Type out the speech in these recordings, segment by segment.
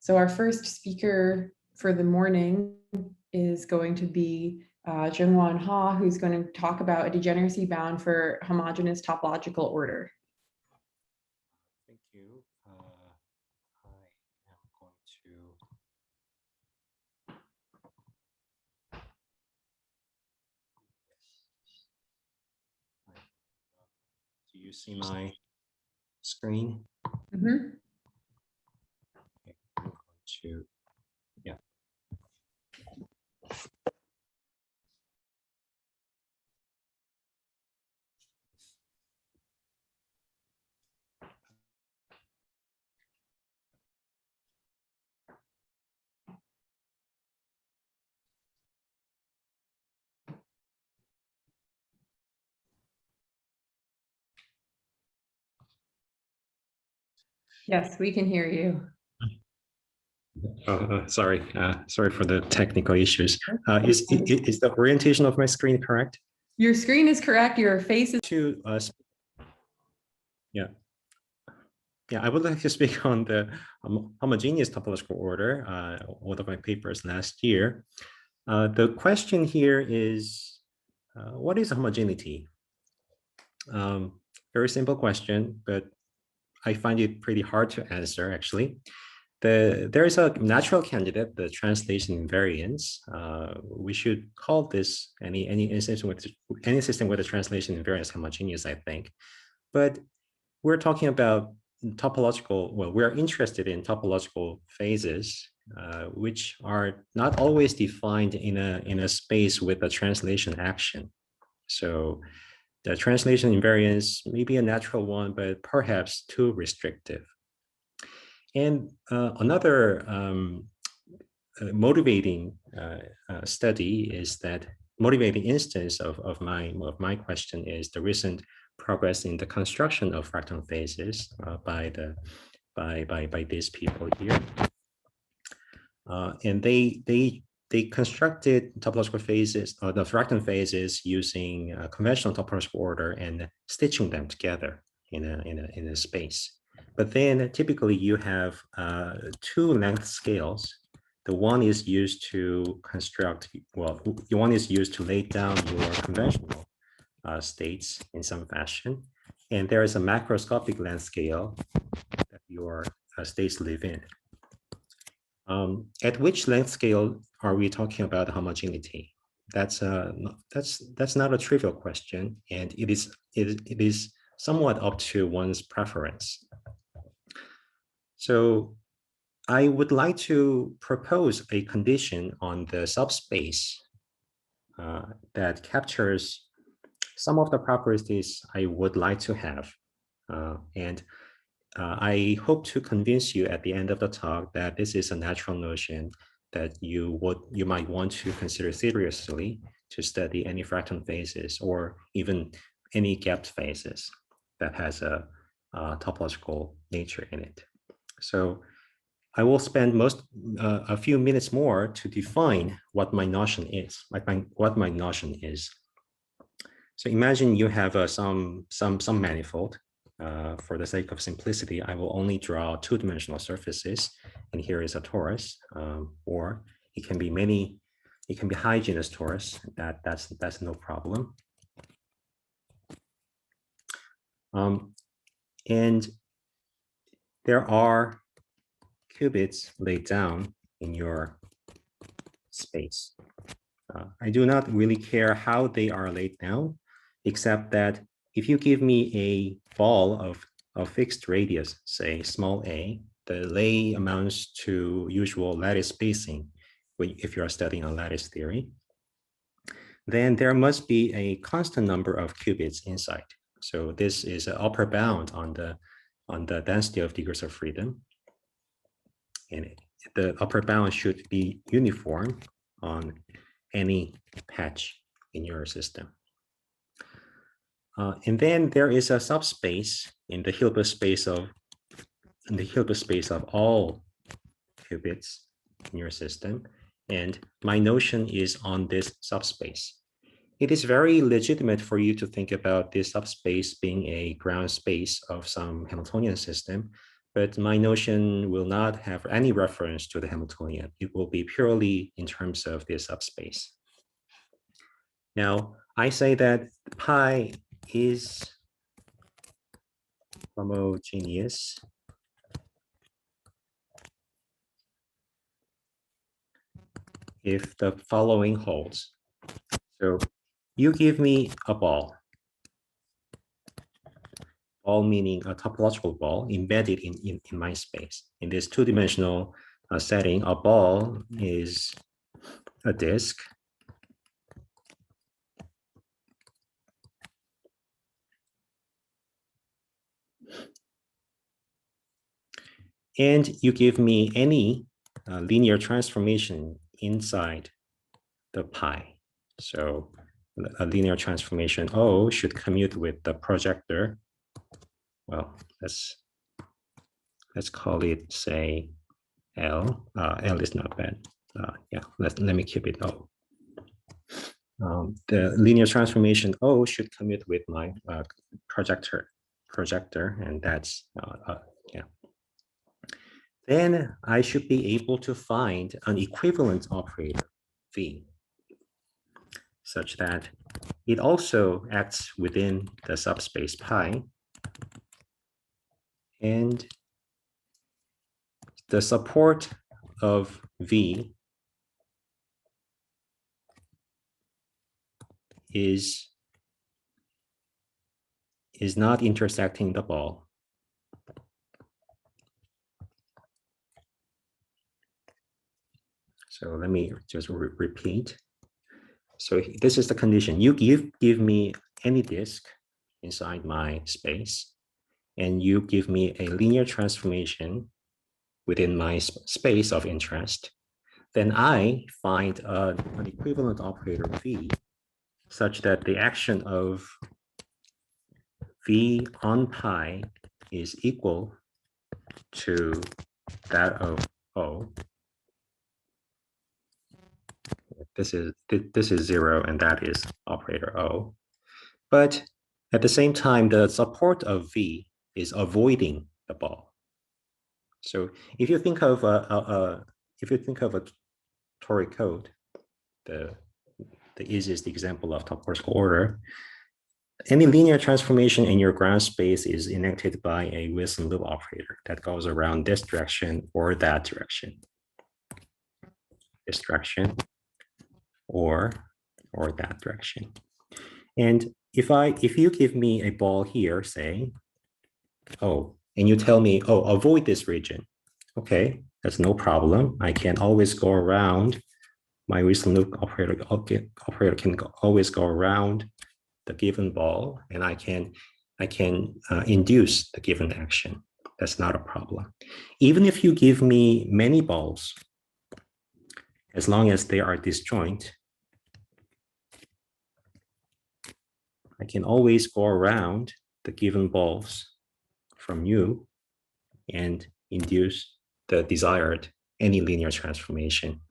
So our first speaker for the morning is going to be Jeongwan Haah, who's going to talk about a degeneracy bound for homogeneous topological order. Thank you. I am going to do you see my screen? Mm-hmm. Okay, I'm going to, yeah. Yes, we can hear you. Sorry for the technical issues. Is the orientation of my screen correct? Your screen is correct. Your face is. Yeah. Yeah, I would like to speak on the homogeneous topological order, one of my papers last year. The question here is, what is homogeneity? Very simple question, but I find it pretty hard to answer, actually. There is a natural candidate, the translation invariance. We should call this any system with a translation invariance homogeneous, I think. But we're talking about topological, well, we're interested in topological phases, which are not always defined in a space with a translation action. So the translation invariance may be a natural one, but perhaps too restrictive. And another motivating study is that motivating instance of my question is the recent progress in the construction of fractal phases by these people here, and they constructed topological phases, the fractal phases, using conventional topological order and stitching them together in a space. But then typically you have two length scales. The one is used to construct, well, one is used to lay down your conventional states in some fashion. And there is a macroscopic length scale that your states live in. At which length scale are we talking about homogeneity? That's not a trivial question, and it is somewhat up to one's preference. So I would like to propose a condition on the subspace that captures some of the properties I would like to have. I hope to convince you at the end of the talk that this is a natural notion that you might want to consider seriously to study any fractal phases or even any gapped phases that has a topological nature in it. So I will spend a few minutes more to define what my notion is. What my notion is. So imagine you have some manifold. For the sake of simplicity, I will only draw two-dimensional surfaces, and here is a torus, or it can be high genus torus. That's no problem. And there are qubits laid down in your space. I do not really care how they are laid down, except that if you give me a ball of fixed radius, say small a, the lay amounts to usual lattice spacing if you are studying a lattice theory, then there must be a constant number of qubits inside. So this is an upper bound on the density of degrees of freedom. And the upper bound should be uniform on any patch in your system. And then there is a subspace in the Hilbert space of all qubits in your system. And my notion is on this subspace. It is very legitimate for you to think about this subspace being a ground space of some Hamiltonian system, but my notion will not have any reference to the Hamiltonian. It will be purely in terms of the subspace. Now, I say that pi is homogeneous if the following holds. So you give me a ball meaning a topological ball embedded in my space. In this two-dimensional setting, a ball is a disk. And you give me any linear transformation inside the pi. So a linear transformation O should commute with the projector. Well, let's call it, say, L. L is not bad. Yeah, let me keep it O. The linear transformation O should commute with my projector, and that's yeah. Then I should be able to find an equivalent operator V, such that it also acts within the subspace pi, and the support of V is not intersecting the ball. So let me just repeat. So this is the condition. You give me any disk inside my space, and you give me a linear transformation within my space of interest. Then I find an equivalent operator V such that the action of V on pi is equal to that of O. This is 0, and that is operator O. But at the same time, the support of V is avoiding the ball. So if you think of a toric code, the easiest example of topological order, any linear transformation in your ground space is enacted by a Wilson loop operator that goes around this direction or that direction. This direction or that direction. And if you give me a ball here, say, oh, and you tell me, oh, avoid this region. Okay, that's no problem. I can always go around. My Wilson loop operator can always go around the given ball, and I can induce the given action. That's not a problem. Even if you give me many balls, as long as they are disjoint, I can always go around the given balls from you and induce the desired any linear transformation.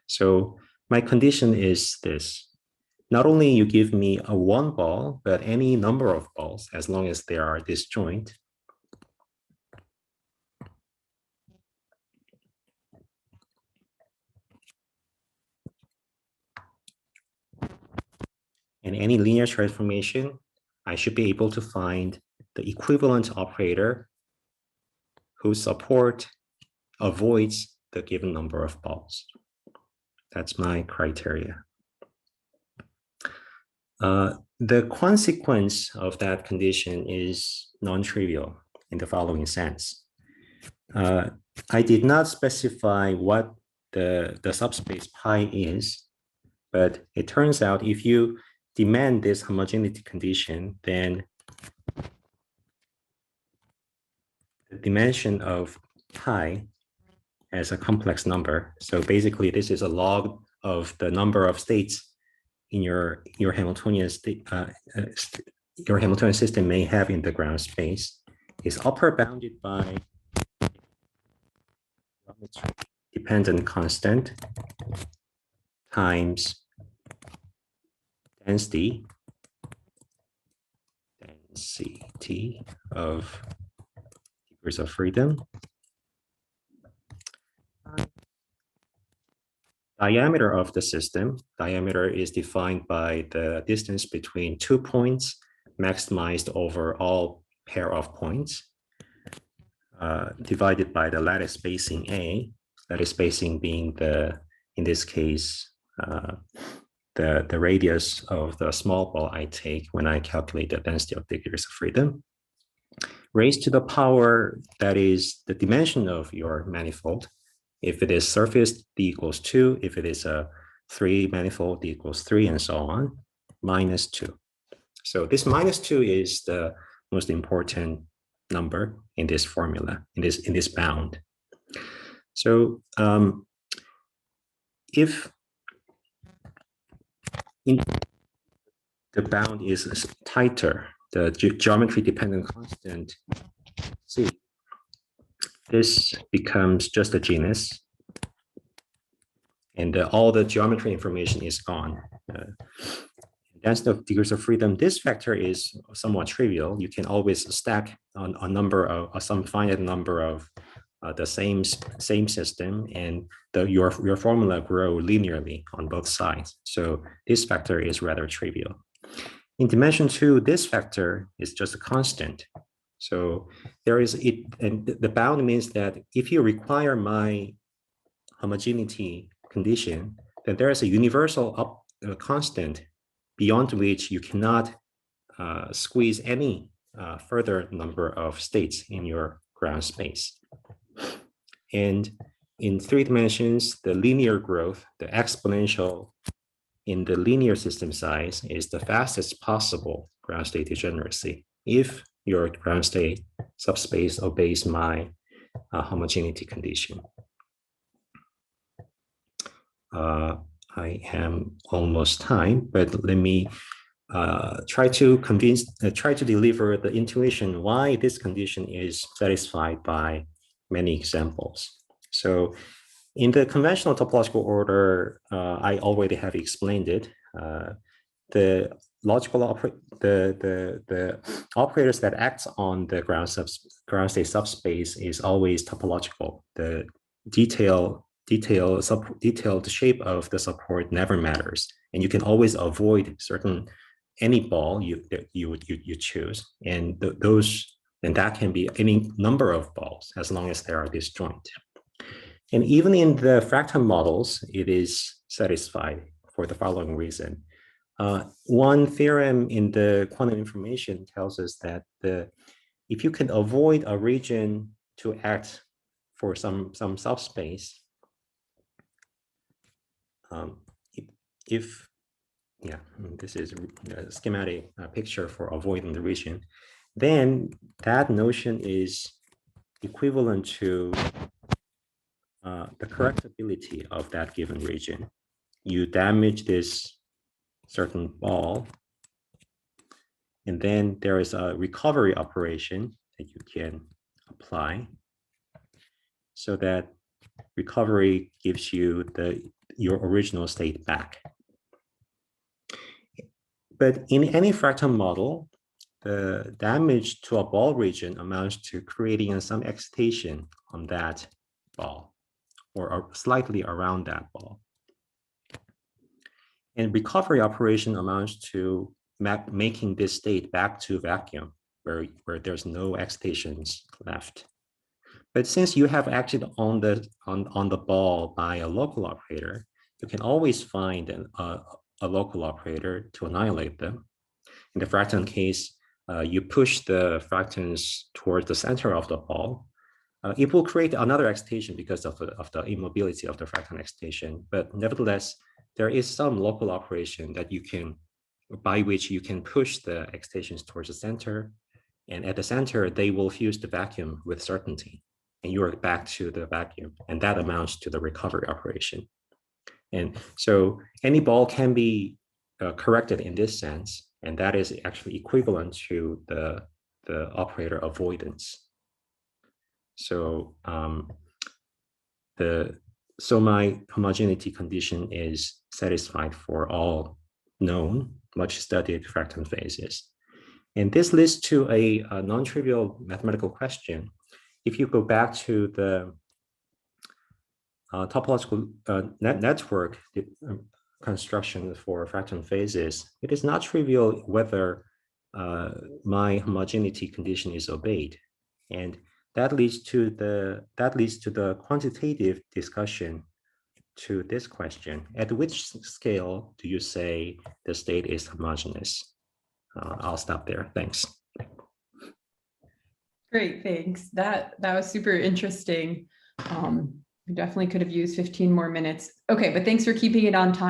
So my condition is this. Not only you give me a one ball, but any number of balls, as long as they are disjoint. And any linear transformation, I should be able to find the equivalent operator whose support avoids the given number of balls. That's my criteria. The consequence of that condition is non-trivial in the following sense. I did not specify what the subspace pi is, but it turns out if you demand this homogeneity condition, then the dimension of pi as a complex number. So basically, this is a log of the number of states in your Hamiltonian your Hamiltonian system may have in the ground space, is upper bounded by dependent constant times density of degrees of freedom. Diameter of the system. Diameter is defined by the distance between 2 points maximized over all pair of points, divided by the lattice spacing A, lattice spacing being in this case, the radius of the small ball I take when I calculate the density of degrees of freedom, raised to the power that is the dimension of your manifold. If it is surface, d equals 2. If it is a 3 manifold, d equals 3, and so on, minus 2. So this minus 2 is the most important number in this formula, in this bound. So if the bound is tighter, the geometry dependent constant C, this becomes just a genus, and all the geometry information is gone. Density of degrees of freedom, this factor is somewhat trivial. You can always stack on a number of some finite number of the same system, and your formula grow linearly on both sides. So this factor is rather trivial. In dimension 2, this factor is just a constant. So there is it, and the bound means that if you require my homogeneity condition, then there is a universal constant beyond which you cannot squeeze any further number of states in your ground space. And in 3 dimensions, the linear growth, the exponential in the linear system size is the fastest possible ground state degeneracy if your ground state subspace obeys my homogeneity condition. I am almost time, but let me try to deliver the intuition why this condition is satisfied by many examples. So in the conventional topological order, I already have explained it. The operators that act on the ground state subspace is always topological. The detailed shape of the support never matters, and you can always avoid any ball you choose, and that can be any number of balls as long as they are disjoint. And even in the fractal models, it is satisfied for the following reason. One theorem in the quantum information tells us that if you can avoid a region to act for some subspace, this is a schematic picture for avoiding the region, then that notion is equivalent to the correctability of that given region. You damage this certain ball, and then there is a recovery operation that you can apply so that recovery gives you your original state back. But in any fractal model, the damage to a ball region amounts to creating some excitation on that ball or slightly around that ball. And recovery operation amounts to making this state back to vacuum where there's no excitations left. But since you have acted on the ball by a local operator, you can always find a local operator to annihilate them. In the fracton case, you push the fractons towards the center of the ball. It will create another excitation because of the immobility of the fracton excitation. But nevertheless, there is some local operation that by which you can push the excitations towards the center. And at the center, they will fuse the vacuum with certainty. And you are back to the vacuum. And that amounts to the recovery operation. And so any ball can be corrected in this sense. And that is actually equivalent to the operator avoidance. So my homogeneity condition is satisfied for all known, much studied fractal phases. And this leads to a non-trivial mathematical question. if you go back to the topological network construction for fraction phases, it is not trivial whether my homogeneity condition is obeyed, and that leads to the quantitative discussion to this question: at which scale do you say the state is homogeneous? I'll stop there. Thanks. Great, thanks. That was super interesting. We definitely could have used 15 more minutes. Okay, but thanks for keeping it on time.